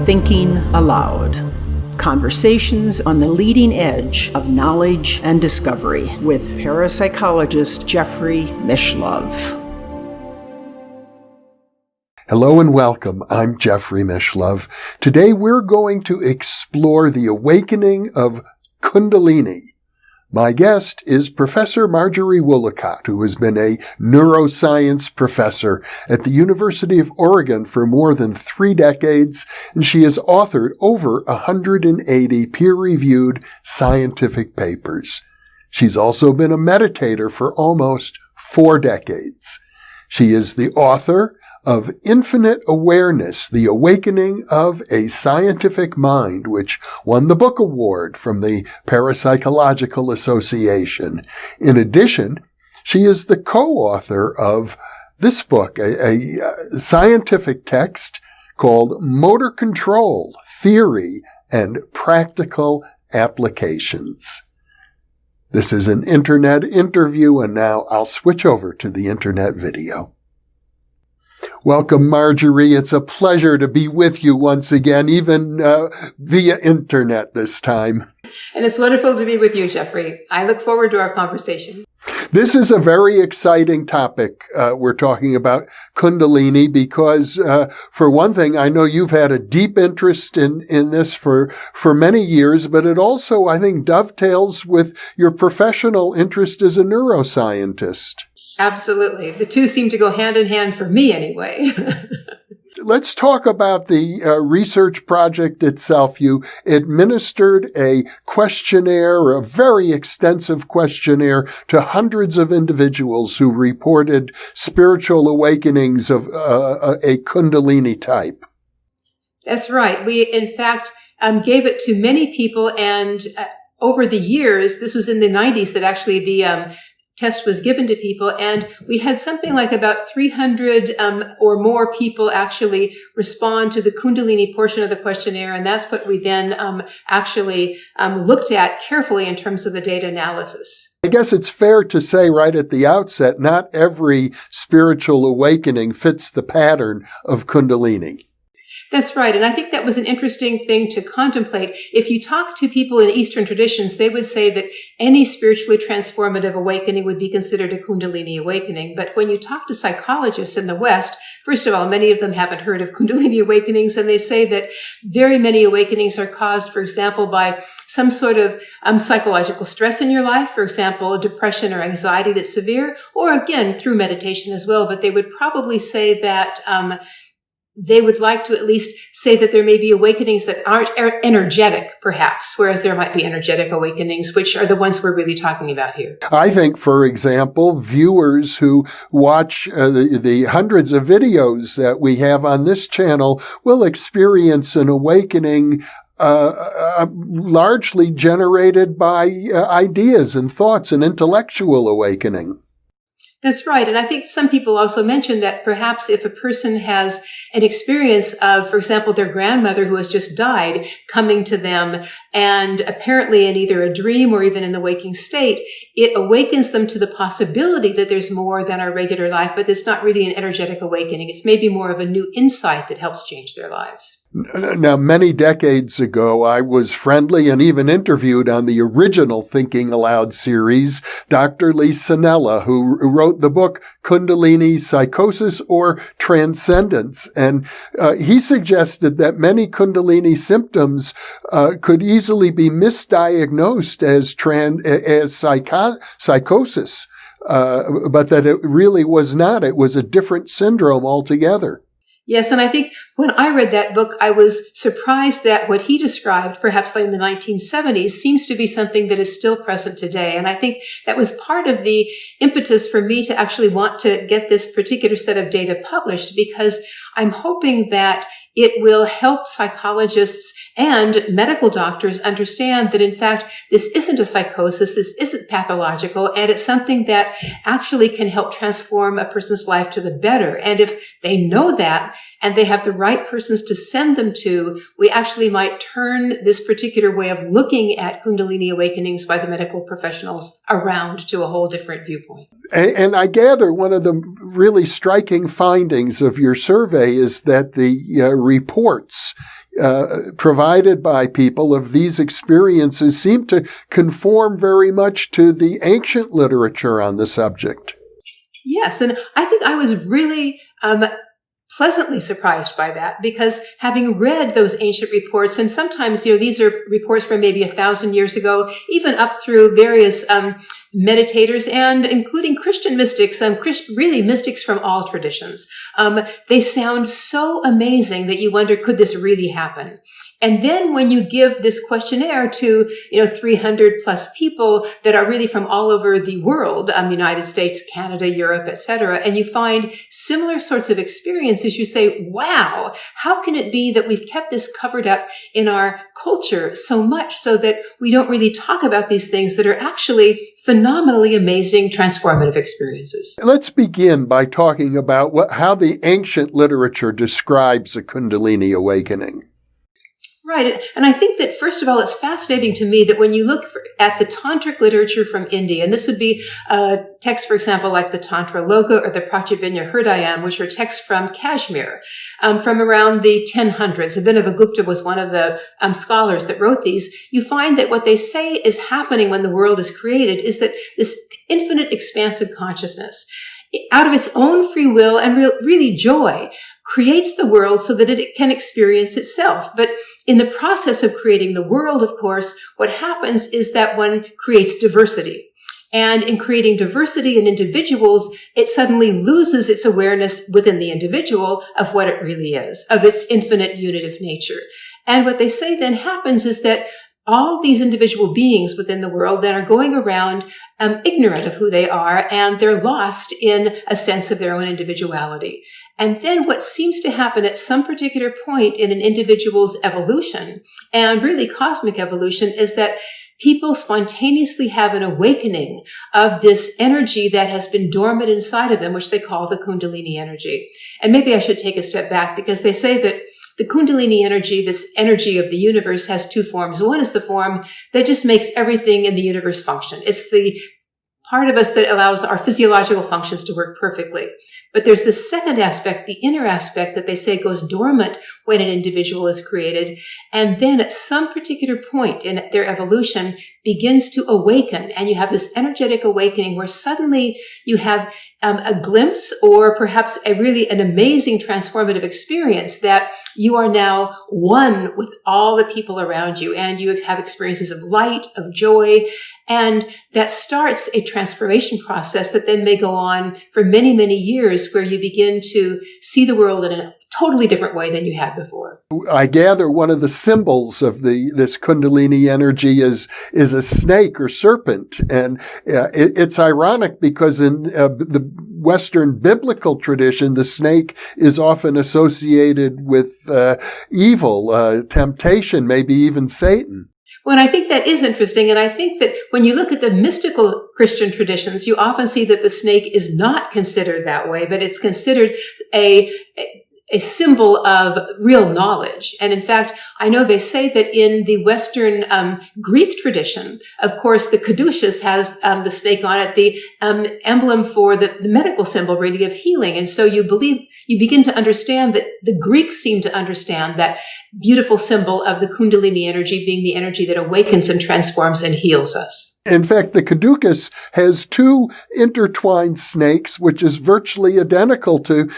Thinking Aloud. Conversations on the leading edge of knowledge and discovery with parapsychologist Jeffrey Mishlove. Hello and welcome. I'm Jeffrey Mishlove. Today we're going to explore the awakening of Kundalini. My guest is Professor Marjorie Woollacott, who has been a neuroscience professor at the University of Oregon for more than 3 decades, and she has authored over 180 peer-reviewed scientific papers. She's also been a meditator for almost 4 decades. She is the author of Infinite Awareness, The Awakening of a Scientific Mind, which won the Book Award from the Parapsychological Association. In addition, she is the co-author of this book, a scientific text called Motor Control, Theory and Practical Applications. This is an internet interview, and now I'll switch over to the internet video. Welcome, Marjorie. It's a pleasure to be with you once again, even via internet this time. And it's wonderful to be with you, Jeffrey. I look forward to our conversation. This is a very exciting topic. We're talking about Kundalini because, for one thing, I know you've had a deep interest in this for many years, but it also, I think, dovetails with your professional interest as a neuroscientist. Absolutely. The two seem to go hand in hand for me anyway. Let's talk about the research project itself. You administered a questionnaire, a very extensive questionnaire, to hundreds of individuals who reported spiritual awakenings of a Kundalini type. That's right. We, in fact, gave it to many people, and over the years, this was in the 90s that actually the test was given to people, and we had something like about 300 or more people actually respond to the Kundalini portion of the questionnaire, and that's what we then actually looked at carefully in terms of the data analysis. I guess it's fair to say right at the outset, not every spiritual awakening fits the pattern of Kundalini. That's right. And I think that was an interesting thing to contemplate. If you talk to people in Eastern traditions, they would say that any spiritually transformative awakening would be considered a Kundalini awakening. But when you talk to psychologists in the West, first of all, many of them haven't heard of Kundalini awakenings, and they say that very many awakenings are caused, for example, by some sort of psychological stress in your life, for example, depression or anxiety that's severe, or again, through meditation as well. But they would probably say that they would like to at least say that there may be awakenings that aren't energetic, perhaps, whereas there might be energetic awakenings, which are the ones we're really talking about here. I think, for example, viewers who watch the hundreds of videos that we have on this channel will experience an awakening largely generated by ideas and thoughts, an intellectual awakening. That's right. And I think some people also mentioned that perhaps if a person has an experience of, for example, their grandmother who has just died coming to them, and apparently in either a dream or even in the waking state, it awakens them to the possibility that there's more than our regular life, but it's not really an energetic awakening. It's maybe more of a new insight that helps change their lives. Now, many decades ago, I was friendly and even interviewed on the original Thinking Aloud series, Dr. Lee Sanella, who wrote the book Kundalini, Psychosis or Transcendence. And he suggested that many Kundalini symptoms could easily be misdiagnosed as psychosis, but that it really was not. It was a different syndrome altogether. Yes, and I think when I read that book, I was surprised that what he described, perhaps like in the 1970s, seems to be something that is still present today. And I think that was part of the impetus for me to actually want to get this particular set of data published, because I'm hoping that it will help psychologists and medical doctors understand that, in fact, this isn't a psychosis, this isn't pathological, and it's something that actually can help transform a person's life to the better. And if they know that, and they have the right persons to send them to, we actually might turn this particular way of looking at Kundalini awakenings by the medical professionals around to a whole different viewpoint. And I gather one of the really striking findings of your survey is that the reports provided by people of these experiences seem to conform very much to the ancient literature on the subject. Yes, and I think I was really pleasantly surprised by that, because having read those ancient reports, and sometimes, these are reports from maybe 1,000 years ago, even up through various meditators and including Christian mystics, really mystics from all traditions. They sound so amazing that you wonder, could this really happen? And then when you give this questionnaire to, 300 plus people that are really from all over the world, United States, Canada, Europe, etc., and you find similar sorts of experiences, you say, wow, how can it be that we've kept this covered up in our culture so much so that we don't really talk about these things that are actually phenomenally amazing, transformative experiences? Let's begin by talking about how the ancient literature describes a Kundalini awakening. Right. And I think that, first of all, it's fascinating to me that when you look at the tantric literature from India, and this would be texts, for example, like the Tantra Loka or the Pratyabhinya Hridayam, which are texts from Kashmir, from around the 1000s. Abhinavagupta was one of the scholars that wrote these. You find that what they say is happening when the world is created is that this infinite expansive consciousness, out of its own free will and really joy, creates the world so that it can experience itself. But in the process of creating the world, of course, what happens is that one creates diversity. And in creating diversity in individuals, it suddenly loses its awareness within the individual of what it really is, of its infinite unitive nature. And what they say then happens is that all these individual beings within the world that are going around ignorant of who they are, and they're lost in a sense of their own individuality. And then what seems to happen at some particular point in an individual's evolution, and really cosmic evolution, is that people spontaneously have an awakening of this energy that has been dormant inside of them, which they call the Kundalini energy. And maybe I should take a step back, because they say that the Kundalini energy, this energy of the universe, has two forms. One is the form that just makes everything in the universe function. It's the part of us that allows our physiological functions to work perfectly. But there's the second aspect, the inner aspect, that they say goes dormant when an individual is created, and then at some particular point in their evolution begins to awaken, and you have this energetic awakening where suddenly you have a glimpse, or perhaps an amazing transformative experience, that you are now one with all the people around you, and you have experiences of light, of joy, and that starts a transformation process that then may go on for many, many years, where you begin to see the world in a totally different way than you had before. I gather one of the symbols of this Kundalini energy is a snake or serpent. And it's ironic, because in the Western biblical tradition, the snake is often associated with evil, temptation, maybe even Satan. Well, and I think that is interesting. And I think that when you look at the mystical Christian traditions, you often see that the snake is not considered that way, but it's considered a symbol of real knowledge. And in fact, I know they say that in the Western Greek tradition, of course, the caduceus has the snake on it, the emblem for the medical symbol, really, of healing. And so you begin to understand that the Greeks seem to understand that beautiful symbol of the Kundalini energy being the energy that awakens and transforms and heals us. In fact, the caduceus has two intertwined snakes, which is virtually identical to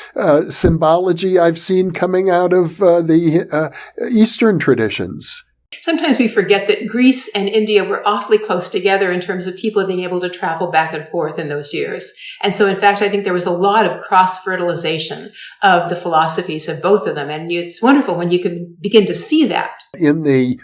symbology I've seen coming out of the Eastern traditions. Sometimes we forget that Greece and India were awfully close together in terms of people being able to travel back and forth in those years. And so, in fact, I think there was a lot of cross-fertilization of the philosophies of both of them. And it's wonderful when you can begin to see that. In the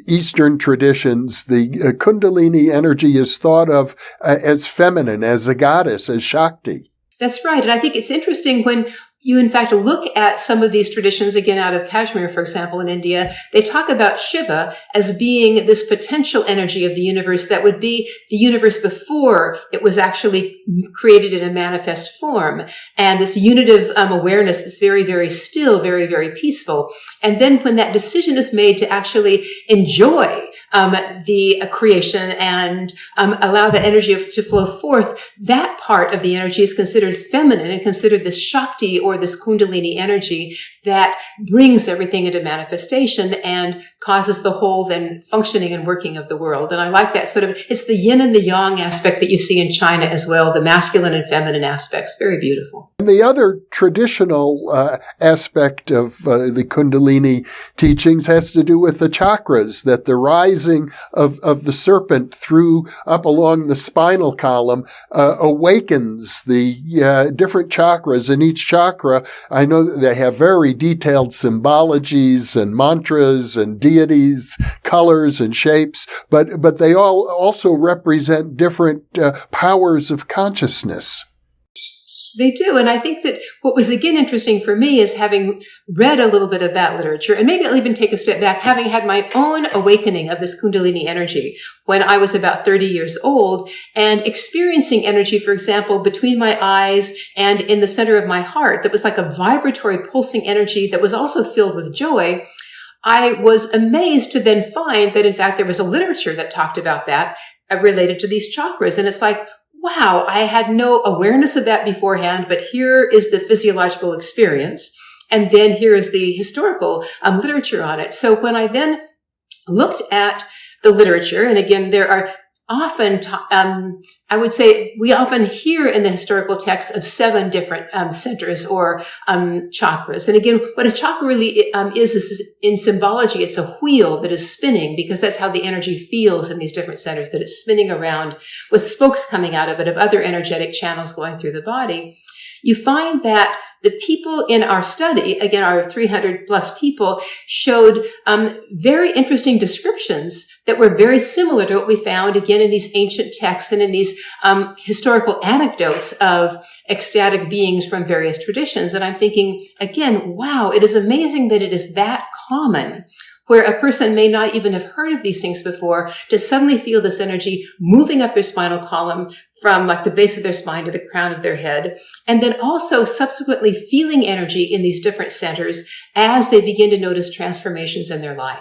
Eastern traditions, the Kundalini energy is thought of as feminine, as a goddess, as Shakti. That's right. And I think it's interesting when you in fact look at some of these traditions, again, out of Kashmir, for example, in India, they talk about Shiva as being this potential energy of the universe that would be the universe before it was actually created in a manifest form. And this unitive awareness, this very, very still, very, very peaceful. And then when that decision is made to actually enjoy the creation and allow the energy to flow forth, that part of the energy is considered feminine and considered this Shakti or this Kundalini energy that brings everything into manifestation and causes the whole then functioning and working of the world. And I like that sort of, it's the yin and the yang aspect that you see in China as well, the masculine and feminine aspects. Very beautiful. And the other traditional aspect of the Kundalini teachings has to do with the chakras, that the rising of the serpent through up along the spinal column awakens the different chakras. And each chakra, I know that they have very detailed symbologies and mantras and deities, colors and shapes, but they all also represent different powers of consciousness. They do. And I think that what was again interesting for me is having read a little bit of that literature, and maybe I'll even take a step back, having had my own awakening of this Kundalini energy when I was about 30 years old and experiencing energy, for example, between my eyes and in the center of my heart that was like a vibratory pulsing energy that was also filled with joy. I was amazed to then find that in fact there was a literature that talked about that related to these chakras. And it's like, wow, I had no awareness of that beforehand, but here is the physiological experience. And then here is the historical literature on it. So when I then looked at the literature, and again, there are often, I would say we often hear in the historical texts of 7 different centers or chakras. And again, what a chakra really is in symbology, it's a wheel that is spinning because that's how the energy feels in these different centers, that it's spinning around with spokes coming out of it of other energetic channels going through the body. You find that the people in our study, again, our 300 plus people, showed very interesting descriptions that were very similar to what we found, again, in these ancient texts and in these historical anecdotes of ecstatic beings from various traditions. And I'm thinking, again, wow, it is amazing that it is that common, where a person may not even have heard of these things before, to suddenly feel this energy moving up their spinal column from like the base of their spine to the crown of their head. And then also subsequently feeling energy in these different centers as they begin to notice transformations in their life.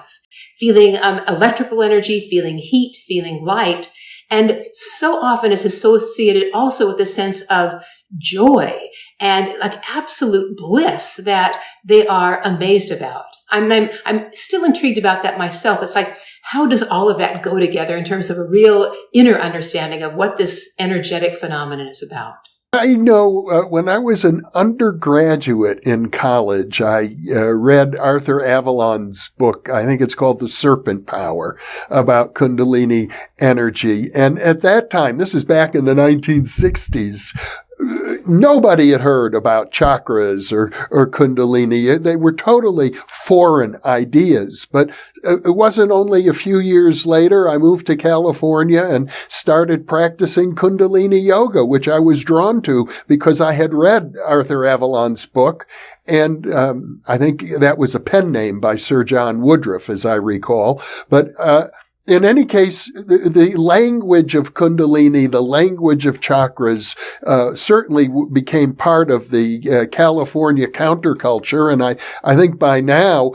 Feeling electrical energy, feeling heat, feeling light. And so often is associated also with a sense of joy and like absolute bliss that they are amazed about. I'm still intrigued about that myself. It's like, how does all of that go together in terms of a real inner understanding of what this energetic phenomenon is about? I know when I was an undergraduate in college, I read Arthur Avalon's book. I think it's called The Serpent Power, about Kundalini energy. And at that time, this is back in the 1960s, nobody had heard about chakras or Kundalini. They were totally foreign ideas. But it wasn't only a few years later I moved to California and started practicing Kundalini yoga, which I was drawn to because I had read Arthur Avalon's book. And I think that was a pen name by Sir John Woodruff, as I recall. But in any case, the language of Kundalini, the language of chakras, certainly became part of the California counterculture. And I think by now,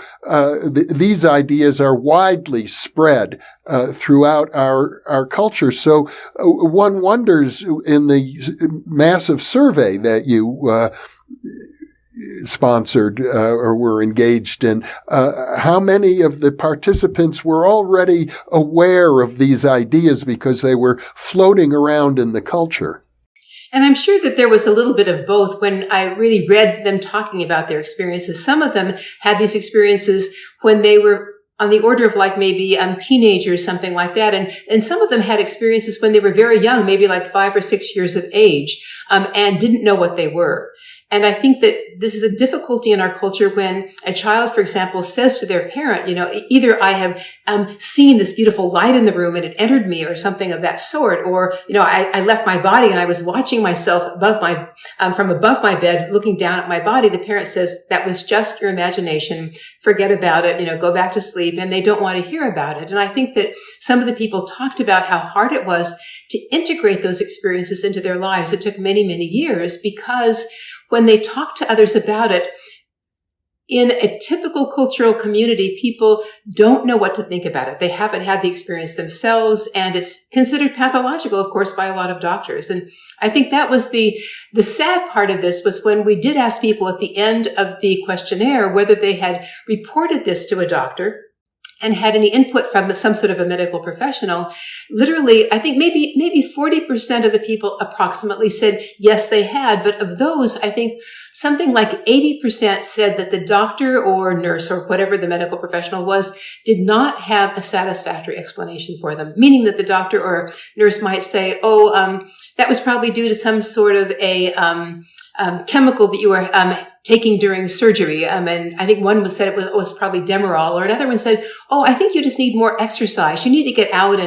these ideas are widely spread throughout our culture. So one wonders, in the massive survey that you sponsored or were engaged in, how many of the participants were already aware of these ideas because they were floating around in the culture? And I'm sure that there was a little bit of both when I really read them talking about their experiences. Some of them had these experiences when they were on the order of like maybe teenagers, something like that. And some of them had experiences when they were very young, maybe like 5 or 6 years of age, and didn't know what they were. And I think that this is a difficulty in our culture when a child, for example, says to their parent, either I have seen this beautiful light in the room and it entered me, or something of that sort, or, I left my body and I was watching myself from above my bed, looking down at my body. The parent says, that was just your imagination. Forget about it, go back to sleep. And they don't want to hear about it. And I think that some of the people talked about how hard it was to integrate those experiences into their lives. It took many, many years, because when they talk to others about it, in a typical cultural community, people don't know what to think about it. They haven't had the experience themselves, and it's considered pathological, of course, by a lot of doctors. And I think that was the sad part of this, was when we did ask people at the end of the questionnaire whether they had reported this to a doctor and had any input from some sort of a medical professional. Literally, I think maybe 40% of the people approximately said yes, they had. But of those, I think something like 80% said that the doctor or nurse or whatever the medical professional was did not have a satisfactory explanation for them, meaning that the doctor or nurse might say, that was probably due to some sort of a chemical that you were taking during surgery. And I think one said it was probably Demerol, or another one said, I think you just need more exercise. You need to get out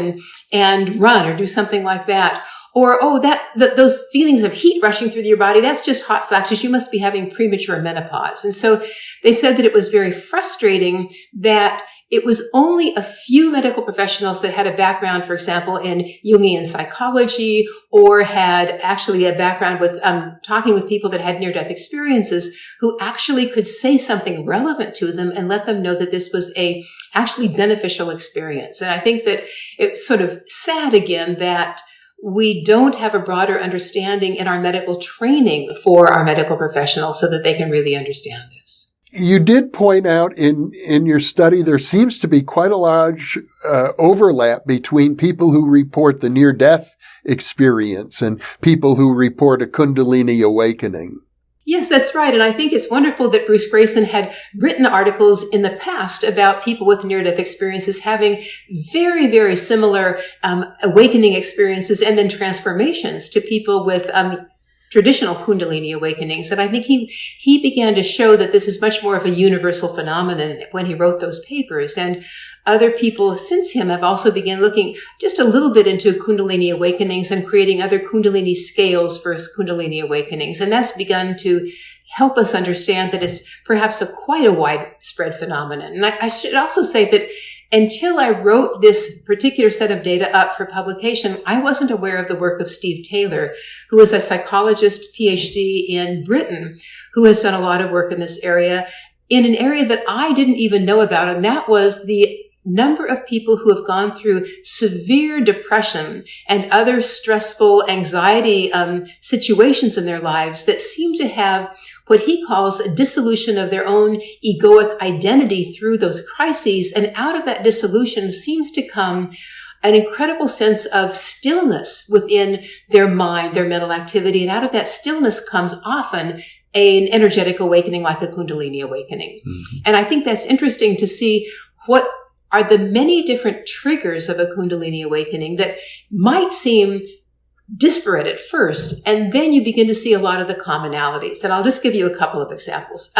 and run or do something like that. Or, those feelings of heat rushing through your body, that's just hot flashes. You must be having premature menopause. And so they said that it was very frustrating that it was only a few medical professionals that had a background, for example, in Jungian psychology, or had actually a background with talking with people that had near-death experiences, who actually could say something relevant to them and let them know that this was a actually beneficial experience. And I think that it's sort of sad, again, that we don't have a broader understanding in our medical training for our medical professionals so that they can really understand this. You did point out in your study there seems to be quite a large overlap between people who report the near-death experience and people who report a Kundalini awakening. Yes, that's right. And I think it's wonderful that Bruce Greyson had written articles in the past about people with near-death experiences having very, very similar awakening experiences and then transformations to people with traditional Kundalini awakenings. And I think he began to show that this is much more of a universal phenomenon when he wrote those papers. And other people since him have also begun looking just a little bit into Kundalini awakenings and creating other Kundalini scales for Kundalini awakenings. And that's begun to help us understand that it's perhaps quite a widespread phenomenon. And I should also say that until I wrote this particular set of data up for publication, I wasn't aware of the work of Steve Taylor, who is a psychologist, PhD in Britain, who has done a lot of work in this area, in an area that I didn't even know about, and that was the number of people who have gone through severe depression and other stressful anxiety situations in their lives that seem to have what he calls a dissolution of their own egoic identity through those crises. And out of that dissolution seems to come an incredible sense of stillness within their mind, their mental activity. And out of that stillness comes often an energetic awakening, like a Kundalini awakening. Mm-hmm. And I think that's interesting to see what are the many different triggers of a Kundalini awakening that might seem disparate at first, and then you begin to see a lot of the commonalities. And I'll just give you a couple of examples.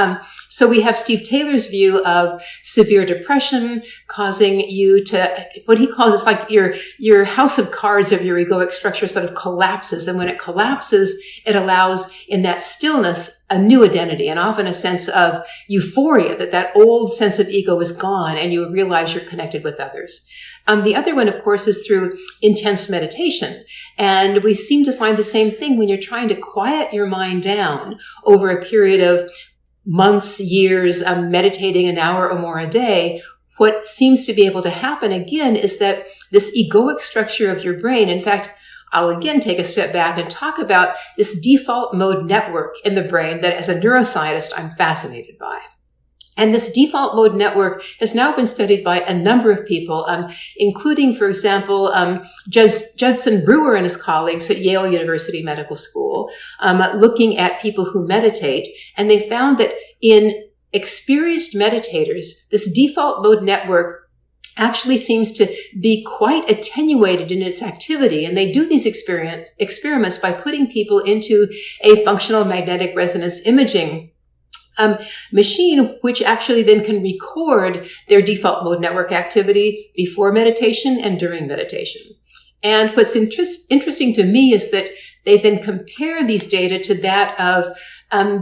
So we have Steve Taylor's view of severe depression causing you to, what he calls, it's like your house of cards of your egoic structure sort of collapses. And when it collapses, it allows in that stillness a new identity, and often a sense of euphoria that old sense of ego is gone and you realize you're connected with others. The other one, of course, is through intense meditation. And we seem to find the same thing when you're trying to quiet your mind down over a period of months, years, meditating an hour or more a day. What seems to be able to happen again is that this egoic structure of your brain, in fact, I'll again take a step back and talk about this default mode network in the brain that as a neuroscientist, I'm fascinated by. And this default mode network has now been studied by a number of people, including, for example, Judson Brewer and his colleagues at Yale University Medical School, looking at people who meditate. And they found that in experienced meditators, this default mode network actually seems to be quite attenuated in its activity. And they do these experiments by putting people into a functional magnetic resonance imaging machine, which actually then can record their default mode network activity before meditation and during meditation. And what's interesting to me is that they then compare these data to that of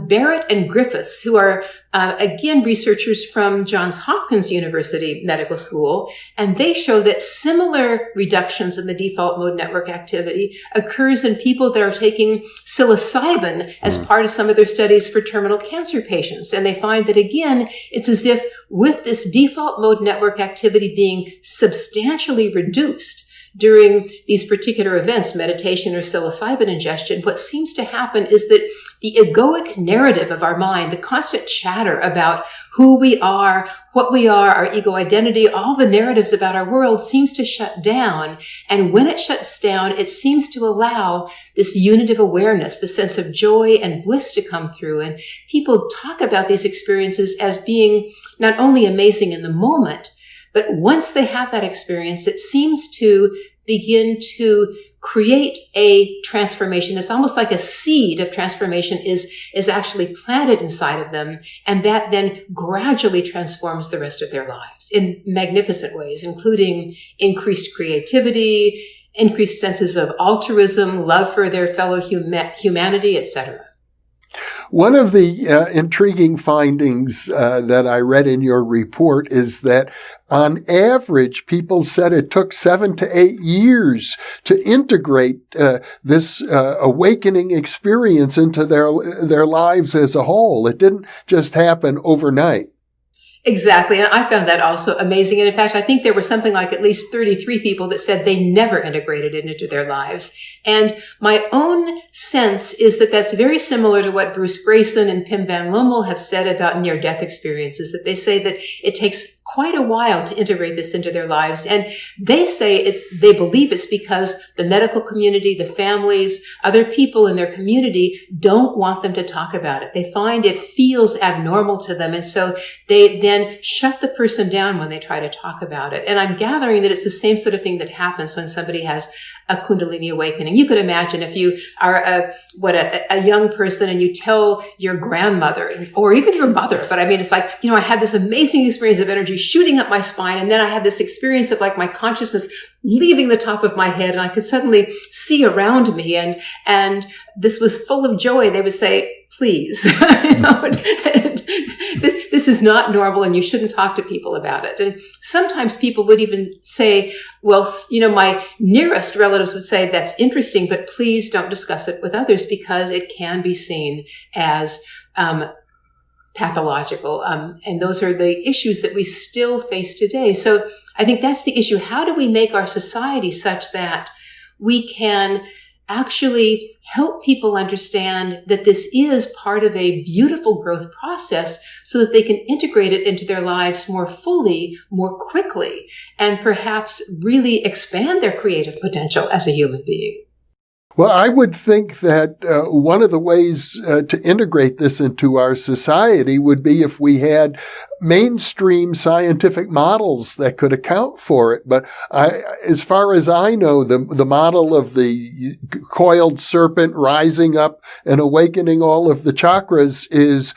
Barrett and Griffiths, who are, again, researchers from Johns Hopkins University Medical School, and they show that similar reductions in the default mode network activity occurs in people that are taking psilocybin as part of some of their studies for terminal cancer patients. And they find that, again, it's as if with this default mode network activity being substantially reduced during these particular events, meditation or psilocybin ingestion, what seems to happen is that the egoic narrative of our mind, the constant chatter about who we are, what we are, our ego identity, all the narratives about our world seems to shut down. And when it shuts down, it seems to allow this unitive awareness, the sense of joy and bliss to come through. And people talk about these experiences as being not only amazing in the moment, but once they have that experience, it seems to begin to create a transformation. It's almost like a seed of transformation is actually planted inside of them. And that then gradually transforms the rest of their lives in magnificent ways, including increased creativity, increased senses of altruism, love for their fellow humanity, etc. One of the intriguing findings that I read in your report is that on average, people said it took 7 to 8 years to integrate this awakening experience into their lives as a whole. It didn't just happen overnight. Exactly. And I found that also amazing. And in fact, I think there were something like at least 33 people that said they never integrated it into their lives. And my own sense is that that's very similar to what Bruce Grayson and Pim Van Lommel have said about near-death experiences, that they say that it takes quite a while to integrate this into their lives. And they say they believe it's because the medical community, the families, other people in their community don't want them to talk about it. They find it feels abnormal to them. And so they then shut the person down when they try to talk about it. And I'm gathering that it's the same sort of thing that happens when somebody has a Kundalini awakening. You could imagine if you are a young person and you tell your grandmother or even your mother, but I mean, it's like, I had this amazing experience of energy shooting up my spine. And then I had this experience of like my consciousness leaving the top of my head and I could suddenly see around me. And this was full of joy. They would say, please, this is not normal and you shouldn't talk to people about it. And sometimes people would even say, well, my nearest relatives would say, that's interesting, but please don't discuss it with others because it can be seen as pathological. And those are the issues that we still face today. So I think that's the issue. How do we make our society such that we can actually help people understand that this is part of a beautiful growth process so that they can integrate it into their lives more fully, more quickly, and perhaps really expand their creative potential as a human being? Well, I would think that one of the ways to integrate this into our society would be if we had mainstream scientific models that could account for it. But as far as I know, the model of the coiled serpent rising up and awakening all of the chakras is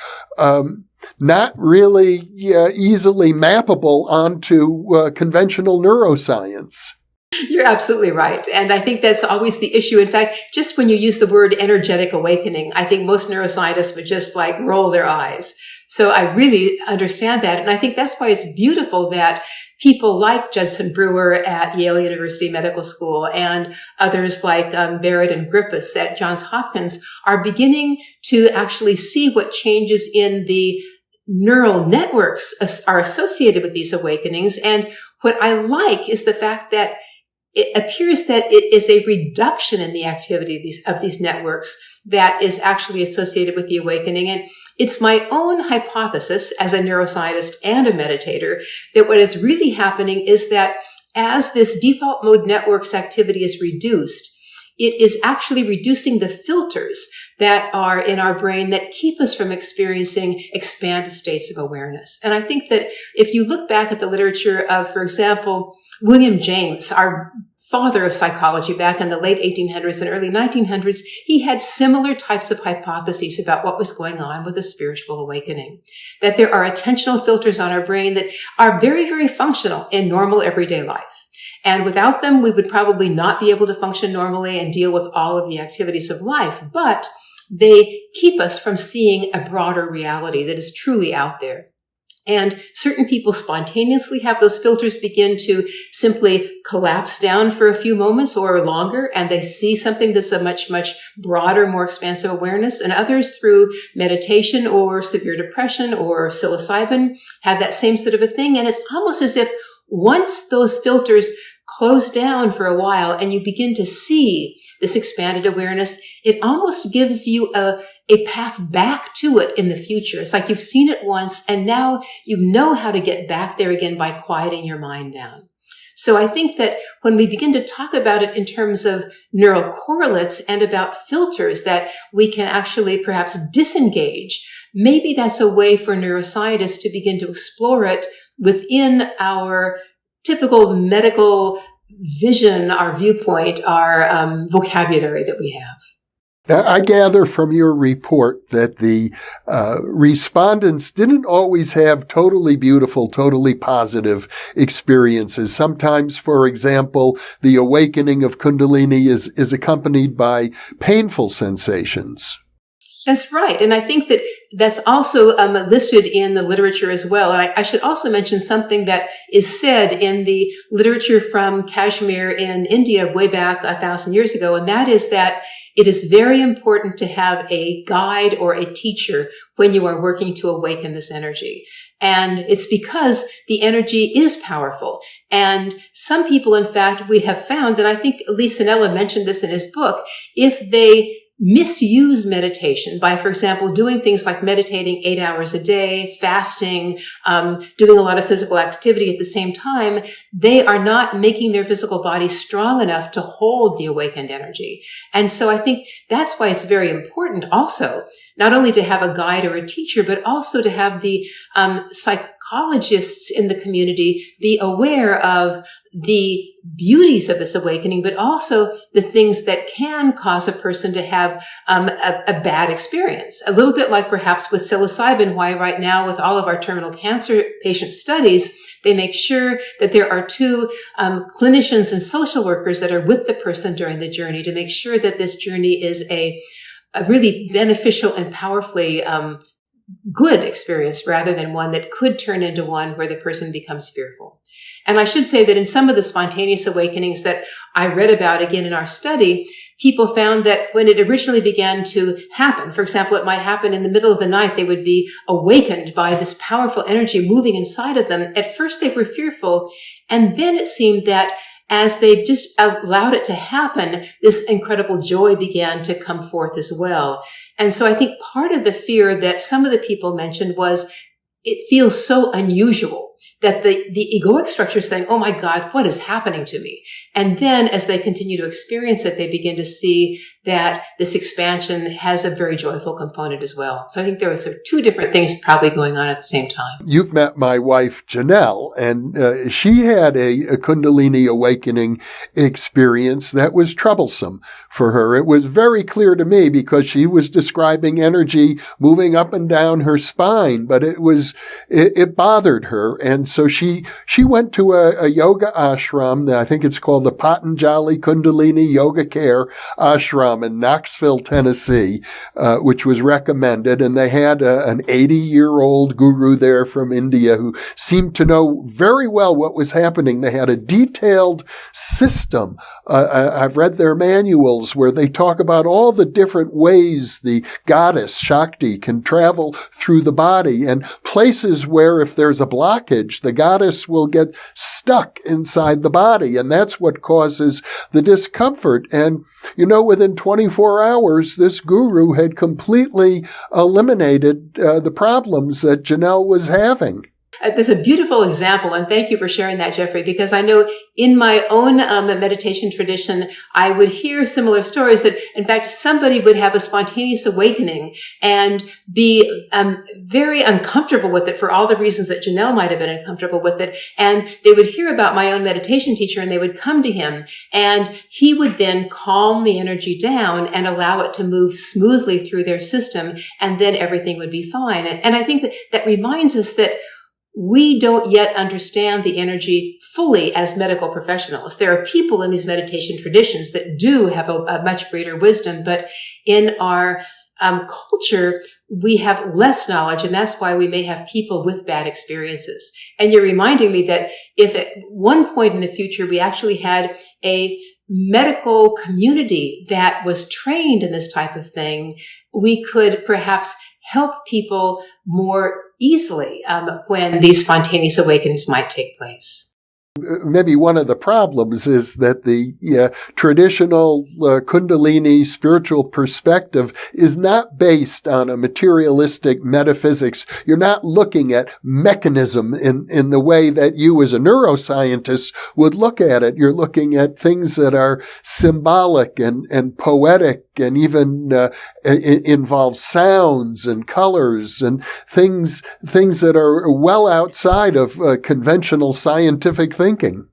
not really easily mappable onto conventional neuroscience. You're absolutely right. And I think that's always the issue. In fact, just when you use the word energetic awakening, I think most neuroscientists would just like roll their eyes. So I really understand that. And I think that's why it's beautiful that people like Judson Brewer at Yale University Medical School and others like Barrett and Griffiths at Johns Hopkins are beginning to actually see what changes in the neural networks are associated with these awakenings. And what I like is the fact that it appears that it is a reduction in the activity of these networks that is actually associated with the awakening. And it's my own hypothesis as a neuroscientist and a meditator that what is really happening is that as this default mode network's activity is reduced, it is actually reducing the filters that are in our brain that keep us from experiencing expanded states of awareness. And I think that if you look back at the literature of, for example, William James, our father of psychology back in the late 1800s and early 1900s, he had similar types of hypotheses about what was going on with a spiritual awakening. That there are attentional filters on our brain that are very, very functional in normal everyday life. And without them, we would probably not be able to function normally and deal with all of the activities of life. But they keep us from seeing a broader reality that is truly out there. And certain people spontaneously have those filters begin to simply collapse down for a few moments or longer, and they see something that's a much, much broader, more expansive awareness. And others, through meditation or severe depression or psilocybin, have that same sort of a thing. And it's almost as if once those filters close down for a while and you begin to see this expanded awareness, it almost gives you a path back to it in the future. It's like you've seen it once and now you know how to get back there again by quieting your mind down. So I think that when we begin to talk about it in terms of neural correlates and about filters that we can actually perhaps disengage, maybe that's a way for neuroscientists to begin to explore it within our typical medical vision, our viewpoint, our vocabulary that we have. Now, I gather from your report that the respondents didn't always have totally beautiful, totally positive experiences. Sometimes, for example, the awakening of Kundalini is accompanied by painful sensations. That's right. And I think that that's also listed in the literature as well. And I should also mention something that is said in the literature from Kashmir in India way back 1,000 years ago. And that is that it is very important to have a guide or a teacher when you are working to awaken this energy. And it's because the energy is powerful. And some people, in fact, we have found, and I think Lee Sanella mentioned this in his book, if they misuse meditation by, for example, doing things like meditating 8 hours a day, fasting, doing a lot of physical activity at the same time, they are not making their physical body strong enough to hold the awakened energy. And so I think that's why it's very important also, not only to have a guide or a teacher, but also to have the psychologists in the community be aware of the beauties of this awakening, but also the things that can cause a person to have a bad experience. A little bit like perhaps with psilocybin, why right now with all of our terminal cancer patient studies, they make sure that there are two clinicians and social workers that are with the person during the journey to make sure that this journey is a really beneficial and powerfully good experience rather than one that could turn into one where the person becomes fearful. And I should say that in some of the spontaneous awakenings that I read about again in our study, people found that when it originally began to happen, for example, it might happen in the middle of the night, they would be awakened by this powerful energy moving inside of them. At first they were fearful, and then it seemed that as they just allowed it to happen, this incredible joy began to come forth as well. And so I think part of the fear that some of the people mentioned was it feels so unusual that the egoic structure is saying, oh my God, what is happening to me? And then as they continue to experience it, they begin to see that this expansion has a very joyful component as well. So I think there was two different things probably going on at the same time. You've met my wife, Janelle, and she had a Kundalini awakening experience that was troublesome for her. It was very clear to me because she was describing energy moving up and down her spine, but it bothered her. And so she went to a yoga ashram. I think it's called the Patanjali Kundalini Yoga Care Ashram in Knoxville, Tennessee, which was recommended. And they had an 80-year-old guru there from India who seemed to know very well what was happening. They had a detailed system. I've read their manuals where they talk about all the different ways the goddess Shakti can travel through the body and places where if there's a blockage, the goddess will get stuck inside the body. And that's what causes the discomfort. And, within 24 hours, this guru had completely eliminated the problems that Janelle was having. there's a beautiful example, and thank you for sharing that, Jeffrey, because I know in my own meditation tradition, I would hear similar stories that, in fact, somebody would have a spontaneous awakening and be very uncomfortable with it for all the reasons that Janelle might have been uncomfortable with it. And they would hear about my own meditation teacher, and they would come to him, and he would then calm the energy down and allow it to move smoothly through their system, and then everything would be fine. And I think that reminds us that we don't yet understand the energy fully as medical professionals. There are people in these meditation traditions that do have a much greater wisdom, but in our culture, we have less knowledge, and that's why we may have people with bad experiences. And you're reminding me that if at one point in the future we actually had a medical community that was trained in this type of thing, we could perhaps help people more easily when these spontaneous awakenings might take place. Maybe one of the problems is that the traditional Kundalini spiritual perspective is not based on a materialistic metaphysics. You're not looking at mechanism in the way that you as a neuroscientist would look at it. You're looking at things that are symbolic and poetic and even involve sounds and colors and things that are well outside of conventional scientific thinking.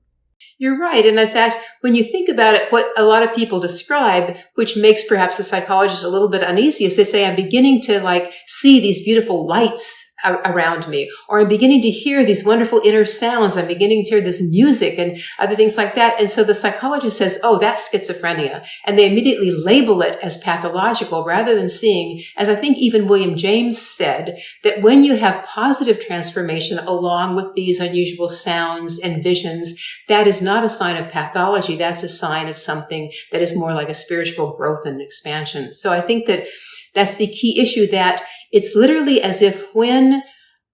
You're right. And in fact, when you think about it, what a lot of people describe, which makes perhaps a psychologist a little bit uneasy, is they say, I'm beginning to see these beautiful lights around me, or I'm beginning to hear these wonderful inner sounds. I'm beginning to hear this music and other things like that. And so the psychologist says, oh, that's schizophrenia. And they immediately label it as pathological rather than seeing, as I think even William James said, that when you have positive transformation along with these unusual sounds and visions, that is not a sign of pathology. That's a sign of something that is more like a spiritual growth and expansion. So I think that that's the key issue, that it's literally as if when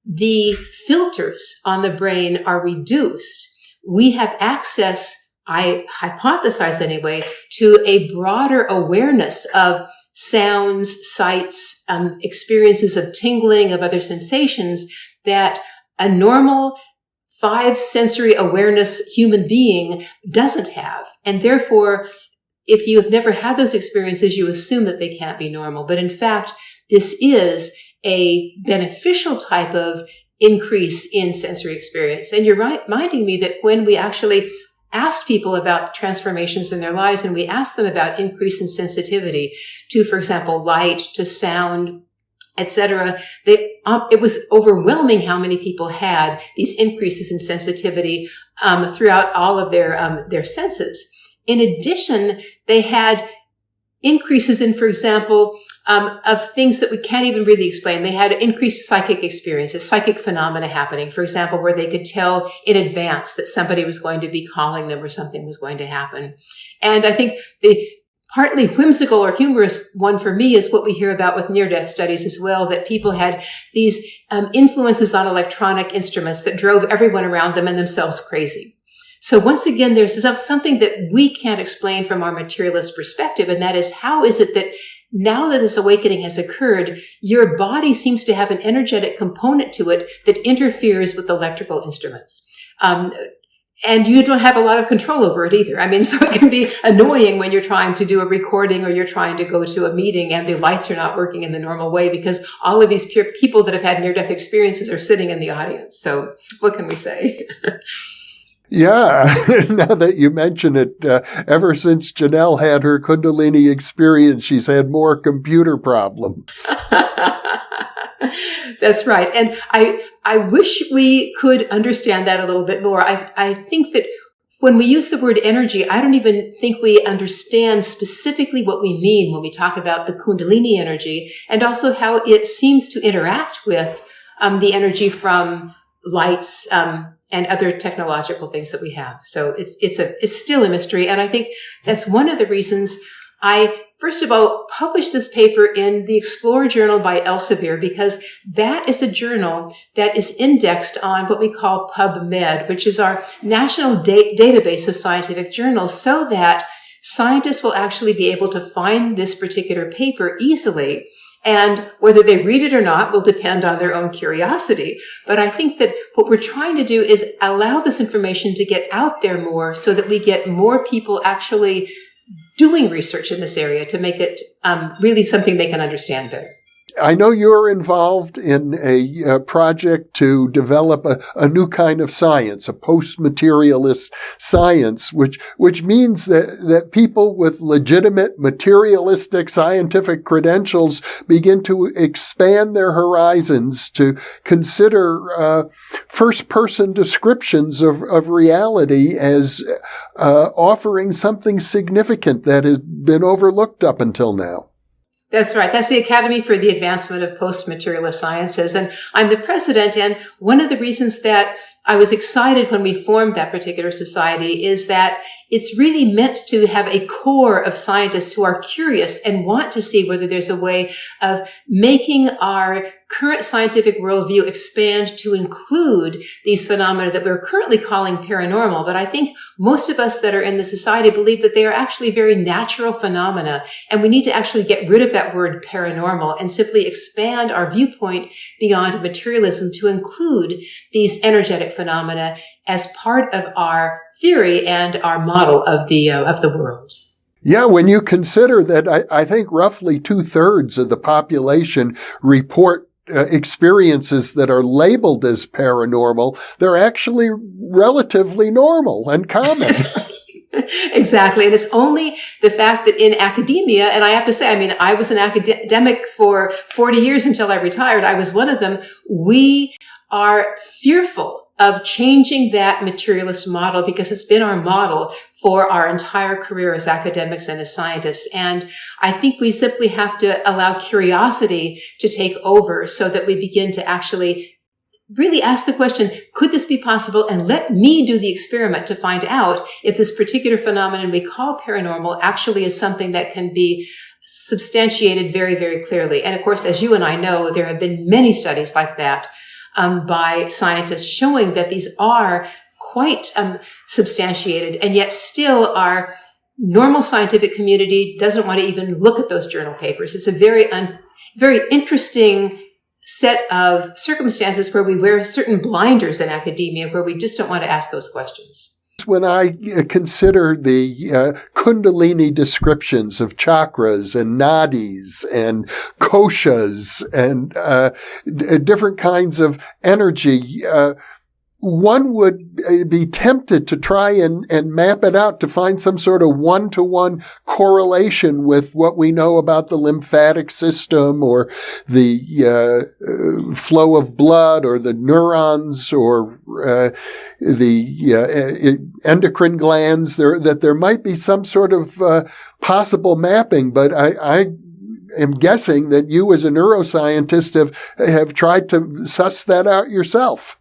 the filters on the brain are reduced, we have access, I hypothesize anyway, to a broader awareness of sounds, sights, experiences of tingling, of other sensations that a normal 5 sensory awareness human being doesn't have. And therefore, if you have never had those experiences, you assume that they can't be normal. But in fact, this is a beneficial type of increase in sensory experience. And you're reminding me that when we actually ask people about transformations in their lives, and we ask them about increase in sensitivity to, for example, light, to sound, etc., it was overwhelming how many people had these increases in sensitivity throughout all of their senses. In addition, they had increases in, for example, of things that we can't even really explain. They had increased psychic experiences, psychic phenomena happening, for example, where they could tell in advance that somebody was going to be calling them or something was going to happen. And I think the partly whimsical or humorous one for me is what we hear about with near-death studies as well, that people had these influences on electronic instruments that drove everyone around them and themselves crazy. So once again, there's something that we can't explain from our materialist perspective, and that is, how is it that now that this awakening has occurred, your body seems to have an energetic component to it that interferes with electrical instruments. And you don't have a lot of control over it either. I mean, so it can be annoying when you're trying to do a recording or you're trying to go to a meeting and the lights are not working in the normal way because all of these people that have had near-death experiences are sitting in the audience. So what can we say? Yeah, now that you mention it, ever since Janelle had her Kundalini experience, she's had more computer problems. That's right. And I wish we could understand that a little bit more. I think that when we use the word energy, I don't even think we understand specifically what we mean when we talk about the Kundalini energy, and also how it seems to interact with the energy from lights, and other technological things that we have. So it's still a mystery. And I think that's one of the reasons I, first of all, published this paper in the Explorer Journal by Elsevier, because that is a journal that is indexed on what we call PubMed, which is our national database of scientific journals, so that scientists will actually be able to find this particular paper easily And whether they read it or not will depend on their own curiosity. But I think that what we're trying to do is allow this information to get out there more so that we get more people actually doing research in this area to make it really something they can understand better. I know you're involved in a project to develop a new kind of science, a post-materialist science, which means that people with legitimate materialistic scientific credentials begin to expand their horizons to consider first-person descriptions of reality as offering something significant that has been overlooked up until now. That's right. That's the Academy for the Advancement of Post-Materialist Sciences. And I'm the president. And one of the reasons that I was excited when we formed that particular society is that it's really meant to have a core of scientists who are curious and want to see whether there's a way of making our current scientific worldview expand to include these phenomena that we're currently calling paranormal. But I think most of us that are in the society believe that they are actually very natural phenomena. And we need to actually get rid of that word paranormal and simply expand our viewpoint beyond materialism to include these energetic phenomena as part of our theory and our model of the world. Yeah, when you consider that I think roughly 2/3 of the population report experiences that are labeled as paranormal, they're actually relatively normal and common. Exactly. And it's only the fact that in academia, and I have to say, I mean, I was an academic for 40 years until I retired. I was one of them. We are fearful of changing that materialist model because it's been our model for our entire career as academics and as scientists. And I think we simply have to allow curiosity to take over so that we begin to actually really ask the question, could this be possible? And let me do the experiment to find out if this particular phenomenon we call paranormal actually is something that can be substantiated very, very clearly. And of course, as you and I know, there have been many studies like that by scientists showing that these are quite substantiated, and yet still our normal scientific community doesn't want to even look at those journal papers. It's a very interesting set of circumstances where we wear certain blinders in academia, where we just don't want to ask those questions. When I consider the Kundalini descriptions of chakras and nadis and koshas and different kinds of energy, one would be tempted to try and map it out to find some sort of one-to-one correlation with what we know about the lymphatic system or the flow of blood or the neurons or the endocrine glands, that there might be some sort of possible mapping, but I am guessing that you as a neuroscientist have tried to suss that out yourself.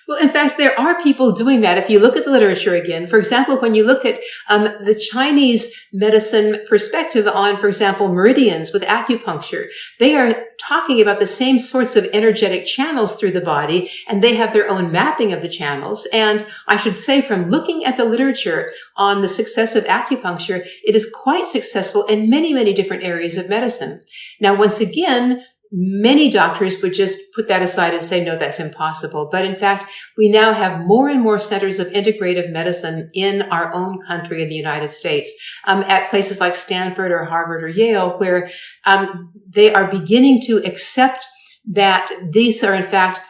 Well, in fact, there are people doing that. If you look at the literature again, for example, when you look at the Chinese medicine perspective on, for example, meridians with acupuncture, they are talking about the same sorts of energetic channels through the body, and they have their own mapping of the channels. And I should say, from looking at the literature on the success of acupuncture, it is quite successful in many, many different areas of medicine. Now, once again, many doctors would just put that aside and say, no, that's impossible. But in fact, we now have more and more centers of integrative medicine in our own country in the United States, at places like Stanford or Harvard or Yale, where they are beginning to accept that these are in fact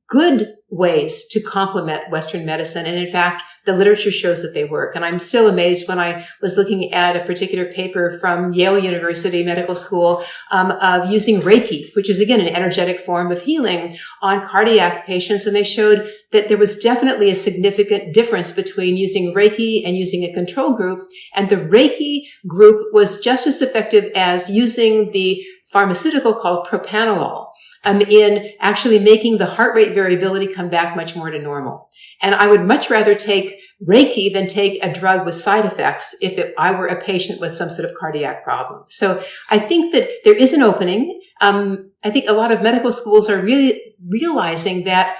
good ways to complement Western medicine. And in fact, the literature shows that they work. And I'm still amazed when I was looking at a particular paper from Yale University Medical School of using Reiki, which is, again, an energetic form of healing on cardiac patients. And they showed that there was definitely a significant difference between using Reiki and using a control group. And the Reiki group was just as effective as using the pharmaceutical called propranolol in actually making the heart rate variability come back much more to normal. And I would much rather take Reiki than take a drug with side effects if I were a patient with some sort of cardiac problem. So I think that there is an opening. I think a lot of medical schools are really realizing that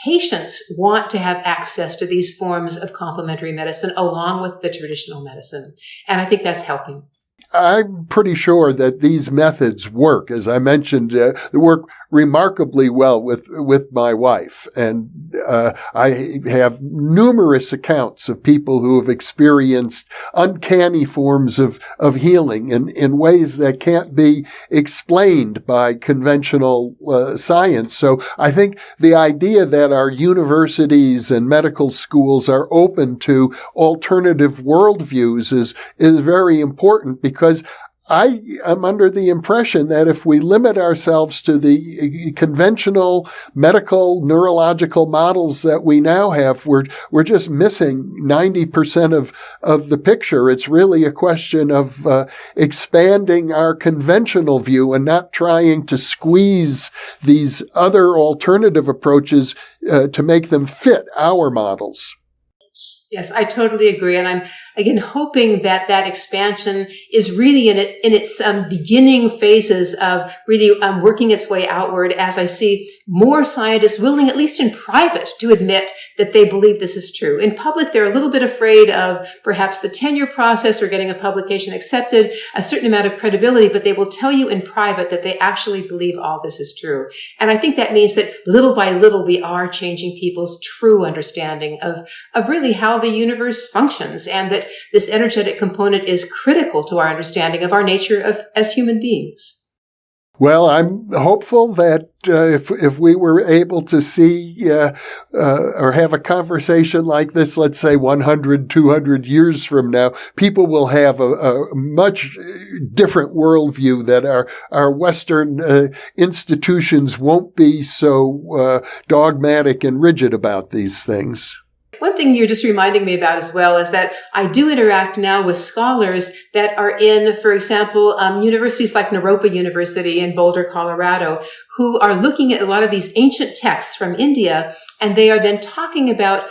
patients want to have access to these forms of complementary medicine along with the traditional medicine. And I think that's helping. I'm pretty sure that these methods work. As I mentioned, they work remarkably well with my wife. And I have numerous accounts of people who have experienced uncanny forms of healing in ways that can't be explained by conventional science. So I think the idea that our universities and medical schools are open to alternative worldviews is very important, because I am under the impression that if we limit ourselves to the conventional medical neurological models that we now have, we're just missing 90% of the picture. It's really a question of expanding our conventional view and not trying to squeeze these other alternative approaches to make them fit our models. Yes, I totally agree. And I'm, again, hoping that that expansion is really in its beginning phases of really working its way outward, as I see more scientists willing, at least in private, to admit that they believe this is true. In public, they're a little bit afraid of perhaps the tenure process or getting a publication accepted, a certain amount of credibility, but they will tell you in private that they actually believe all this is true. And I think that means that little by little, we are changing people's true understanding of really how the universe functions, and that this energetic component is critical to our understanding of our nature as human beings. Well, I'm hopeful that if we were able to see or have a conversation like this, let's say 100, 200 years from now, people will have a much different worldview, that our Western institutions won't be so dogmatic and rigid about these things. One thing you're just reminding me about as well is that I do interact now with scholars that are in, for example, universities like Naropa University in Boulder, Colorado, who are looking at a lot of these ancient texts from India, and they are then talking about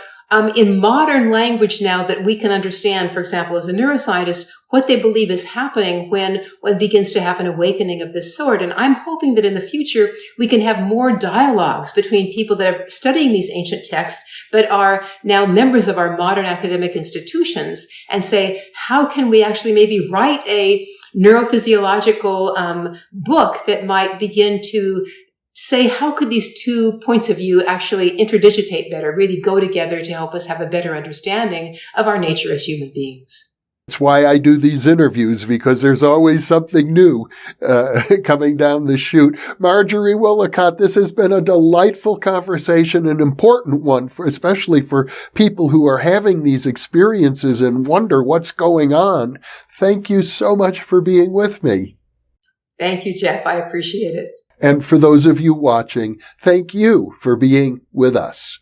in modern language now that we can understand, for example, as a neuroscientist, what they believe is happening when one begins to have an awakening of this sort. And I'm hoping that in the future, we can have more dialogues between people that are studying these ancient texts, but are now members of our modern academic institutions, and say, how can we actually maybe write a neurophysiological book that might begin to say, how could these two points of view actually interdigitate better, really go together to help us have a better understanding of our nature as human beings? That's why I do these interviews, because there's always something new coming down the chute. Marjorie Woollacott, this has been a delightful conversation, an important one, especially for people who are having these experiences and wonder what's going on. Thank you so much for being with me. Thank you, Jeff. I appreciate it. And for those of you watching, thank you for being with us.